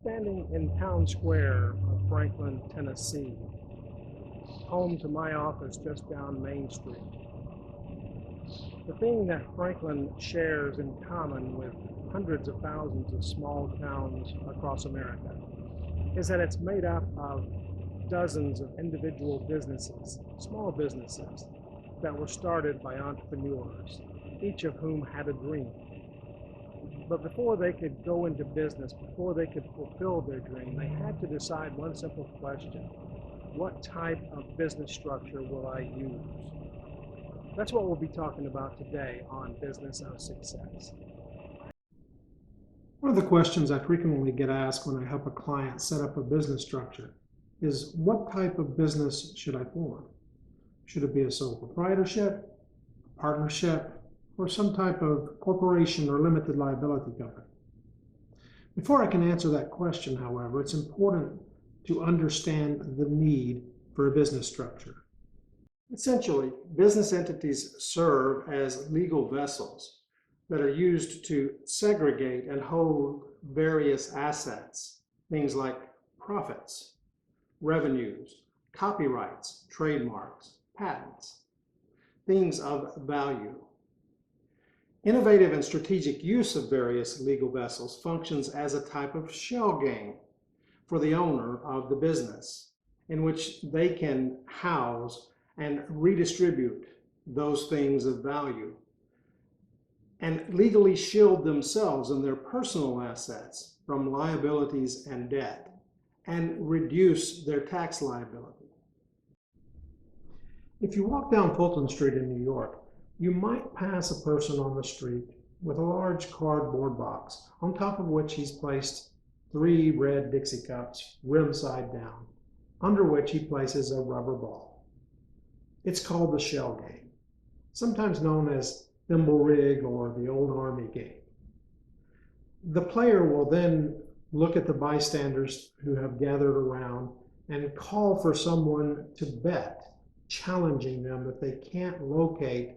Standing in Town Square of Franklin, Tennessee, home to my office just down Main Street. The thing that Franklin shares in common with hundreds of thousands of small towns across America is that it's made up of dozens of individual businesses, small businesses, that were started by entrepreneurs, each of whom had a dream. But before they could go into business, before they could fulfill their dream, they had to decide one simple question: what type of business structure will I use? That's what we'll be talking about today on Business of Success. One of the questions I frequently get asked when I help a client set up a business structure is, what type of business should I form? Should it be a sole proprietorship, a partnership, or some type of corporation or limited liability company? Before I can answer that question, however, it's important to understand the need for a business structure. Essentially, business entities serve as legal vessels that are used to segregate and hold various assets, things like profits, revenues, copyrights, trademarks, patents, things of value. Innovative and strategic use of various legal vessels functions as a type of shell game for the owner of the business, in which they can house and redistribute those things of value and legally shield themselves and their personal assets from liabilities and debt and reduce their tax liability. If you walk down Fulton Street in New York, you might pass a person on the street with a large cardboard box, on top of which he's placed 3 red Dixie cups, rim side down, under which he places a rubber ball. It's called the shell game, sometimes known as thimble rig or the old army game. The player will then look at the bystanders who have gathered around and call for someone to bet, challenging them that they can't locate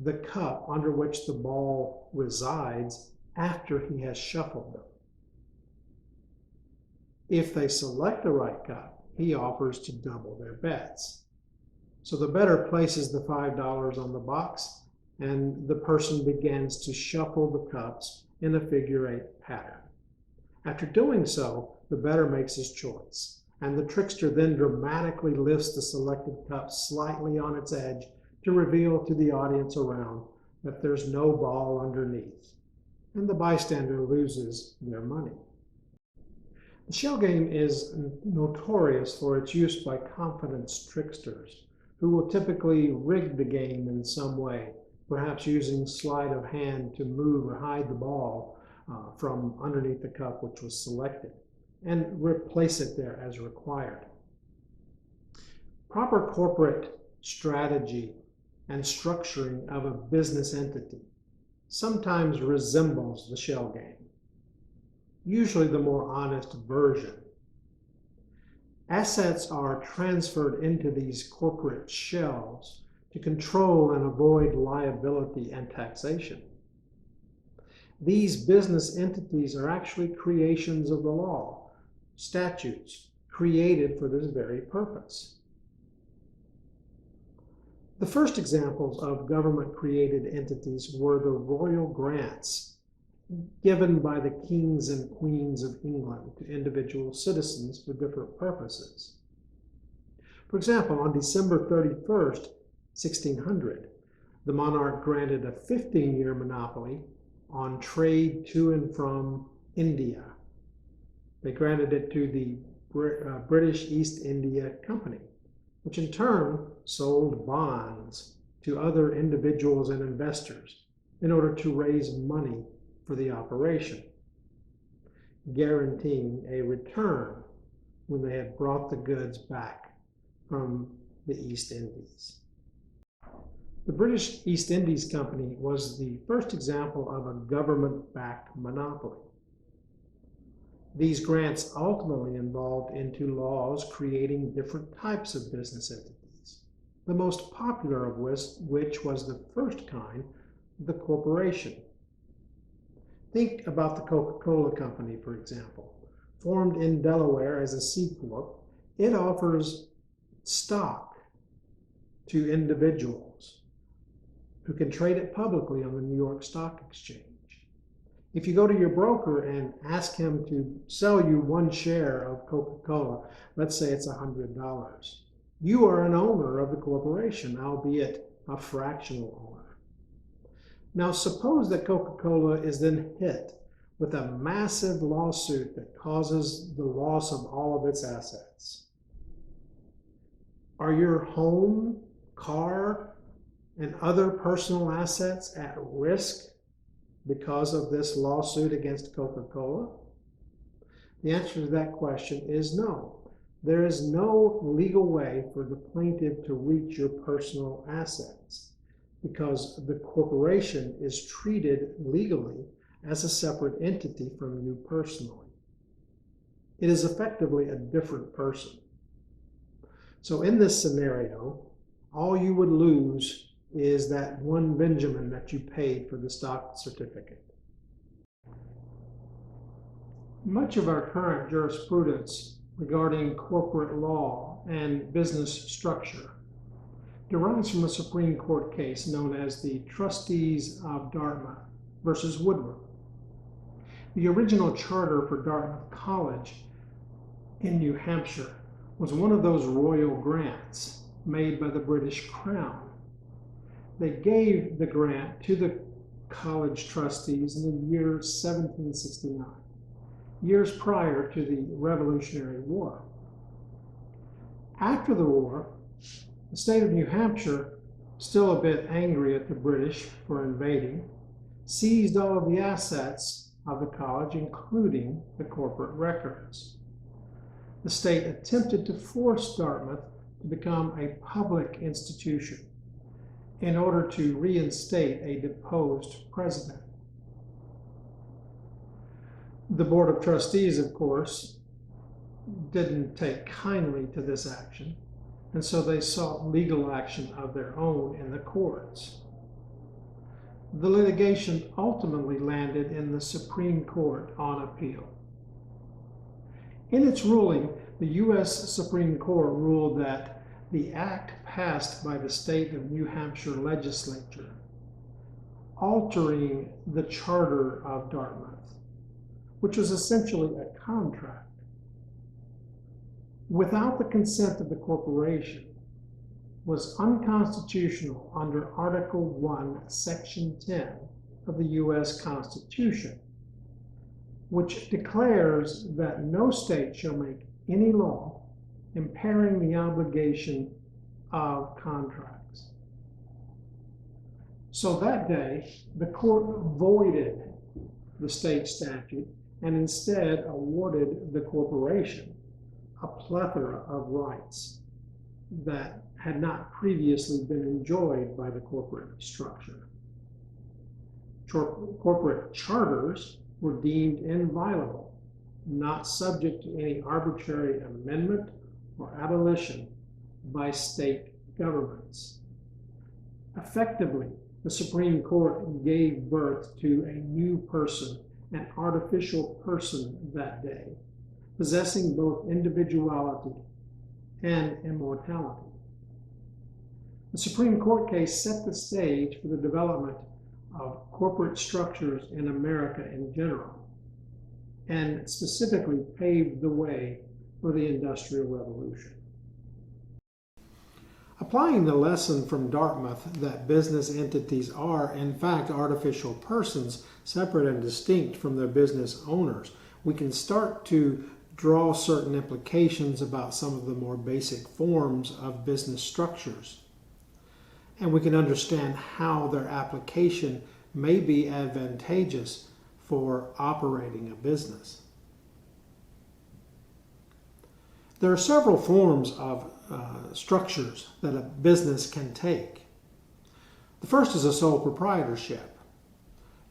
the cup under which the ball resides after he has shuffled them. If they select the right cup, he offers to double their bets. So the bettor places the $5 on the box, and the person begins to shuffle the cups in a figure-8 pattern. After doing so, the bettor makes his choice, and the trickster then dramatically lifts the selected cup slightly on its edge to reveal to the audience around that there's no ball underneath, and the bystander loses their money. The shell game is notorious for its use by confidence tricksters, who will typically rig the game in some way, perhaps using sleight of hand to move or hide the ball from underneath the cup which was selected, and replace it there as required. Proper corporate strategy and structuring of a business entity sometimes resembles the shell game, usually the more honest version. Assets are transferred into these corporate shells to control and avoid liability and taxation. These business entities are actually creations of the law, statutes created for this very purpose. The first examples of government-created entities were the royal grants given by the kings and queens of England to individual citizens for different purposes. For example, on December 31st, 1600, the monarch granted a 15-year monopoly on trade to and from India. They granted it to the British East India Company, which in turn sold bonds to other individuals and investors in order to raise money for the operation, guaranteeing a return when they had brought the goods back from the East Indies. The British East Indies Company was the first example of a government-backed monopoly. These grants ultimately evolved into laws creating different types of business entities, the most popular of which was the first kind, the corporation. Think about the Coca-Cola Company, for example. formed in Delaware as a C Corp, it offers stock to individuals who can trade it publicly on the New York Stock Exchange. If you go to your broker and ask him to sell you one share of Coca-Cola, let's say it's $100, you are an owner of the corporation, albeit a fractional owner. Now suppose that Coca-Cola is then hit with a massive lawsuit that causes the loss of all of its assets. Are your home, car, and other personal assets at risk because of this lawsuit against Coca-Cola? The answer to that question is no. There is no legal way for the plaintiff to reach your personal assets because the corporation is treated legally as a separate entity from you personally. It is effectively a different person. So in this scenario, all you would lose is that one Benjamin that you paid for the stock certificate. Much of our current jurisprudence regarding corporate law and business structure derives from a Supreme Court case known as the Trustees of Dartmouth versus Woodward. The original charter for Dartmouth College in New Hampshire was one of those royal grants made by the British Crown. They gave the grant to the college trustees in the year 1769, years prior to the Revolutionary War. After the war, the state of New Hampshire, still a bit angry at the British for invading, seized all of the assets of the college, including the corporate records. The state attempted to force Dartmouth to become a public institution in order to reinstate a deposed president. The Board of Trustees, of course, didn't take kindly to this action, and so they sought legal action of their own in the courts. The litigation ultimately landed in the Supreme Court on appeal. In its ruling, the U.S. Supreme Court ruled that the act passed by the state of New Hampshire legislature, altering the charter of Dartmouth, which was essentially a contract, without the consent of the corporation, was unconstitutional under Article 1, Section 10 of the U.S. Constitution, which declares that no state shall make any law impairing the obligation of contracts. So that day, the court voided the state statute and instead awarded the corporation a plethora of rights that had not previously been enjoyed by the corporate structure. Corporate charters were deemed inviolable, not subject to any arbitrary amendment or abolition by state governments. Effectively, the Supreme Court gave birth to a new person, an artificial person that day, possessing both individuality and immortality. The Supreme Court case set the stage for the development of corporate structures in America in general, and specifically paved the way for the Industrial Revolution. Applying the lesson from Dartmouth that business entities are, in fact, artificial persons, separate and distinct from their business owners, we can start to draw certain implications about some of the more basic forms of business structures. And we can understand how their application may be advantageous for operating a business. There are several forms of structures that a business can take. The first is a sole proprietorship.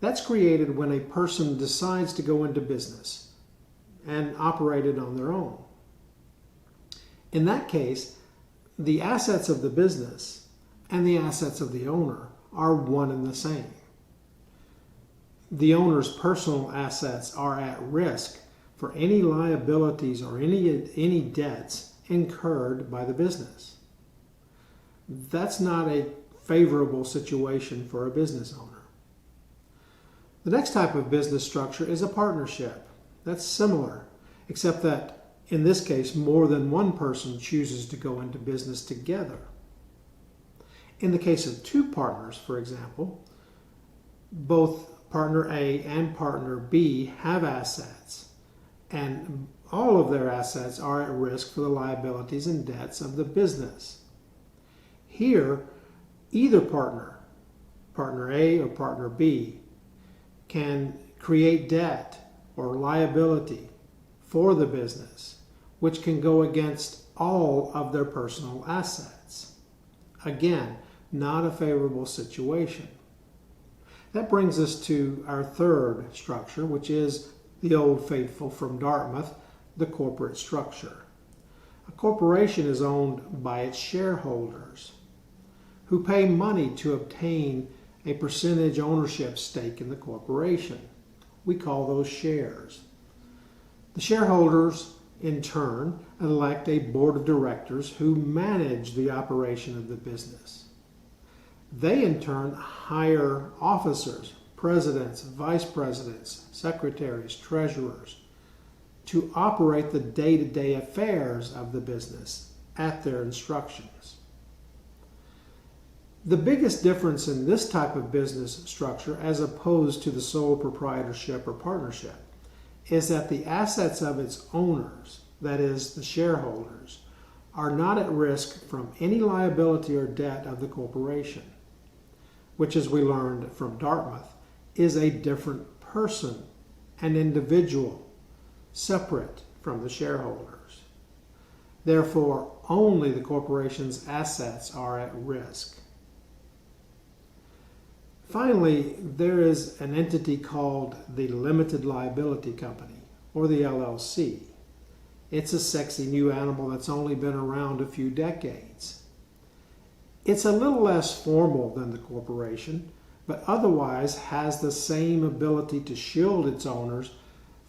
That's created when a person decides to go into business and operate it on their own. In that case, the assets of the business and the assets of the owner are one and the same. The owner's personal assets are at risk for any liabilities or any debts incurred by the business. That's not a favorable situation for a business owner. The next type of business structure is a partnership. That's similar, except that in this case, more than one person chooses to go into business together. In the case of two partners, for example, both partner A and partner B have assets, and all of their assets are at risk for the liabilities and debts of the business. Here, either partner, partner A or partner B, can create debt or liability for the business, which can go against all of their personal assets. Again, not a favorable situation. That brings us to our third structure, which is the old faithful from Dartmouth, the corporate structure. A corporation is owned by its shareholders, who pay money to obtain a percentage ownership stake in the corporation. We call those shares. The shareholders, in turn, elect a board of directors who manage the operation of the business. They, in turn, hire officers, presidents, vice presidents, secretaries, treasurers, to operate the day-to-day affairs of the business at their instructions. The biggest difference in this type of business structure, as opposed to the sole proprietorship or partnership, is that the assets of its owners, that is, the shareholders, are not at risk from any liability or debt of the corporation, which, as we learned from Dartmouth, is a different person, an individual, separate from the shareholders. Therefore, only the corporation's assets are at risk. Finally, there is an entity called the Limited Liability Company, or the LLC. It's a sexy new animal that's only been around a few decades. It's a little less formal than the corporation, but otherwise has the same ability to shield its owners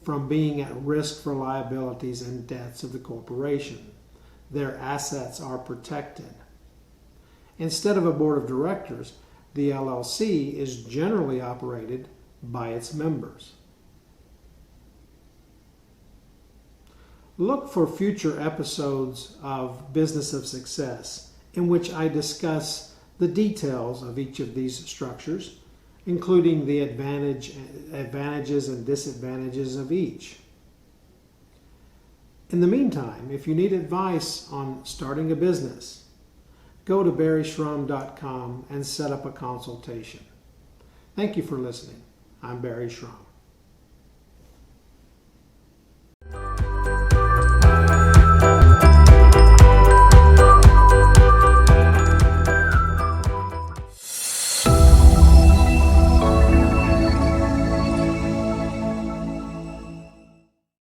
from being at risk for liabilities and debts of the corporation. Their assets are protected. Instead of a board of directors, the LLC is generally operated by its members. Look for future episodes of Business of Success in which I discuss the details of each of these structures, including the advantages and disadvantages of each. In the meantime, if you need advice on starting a business, go to barryschrum.com and set up a consultation. Thank you for listening. I'm Barry Schrum.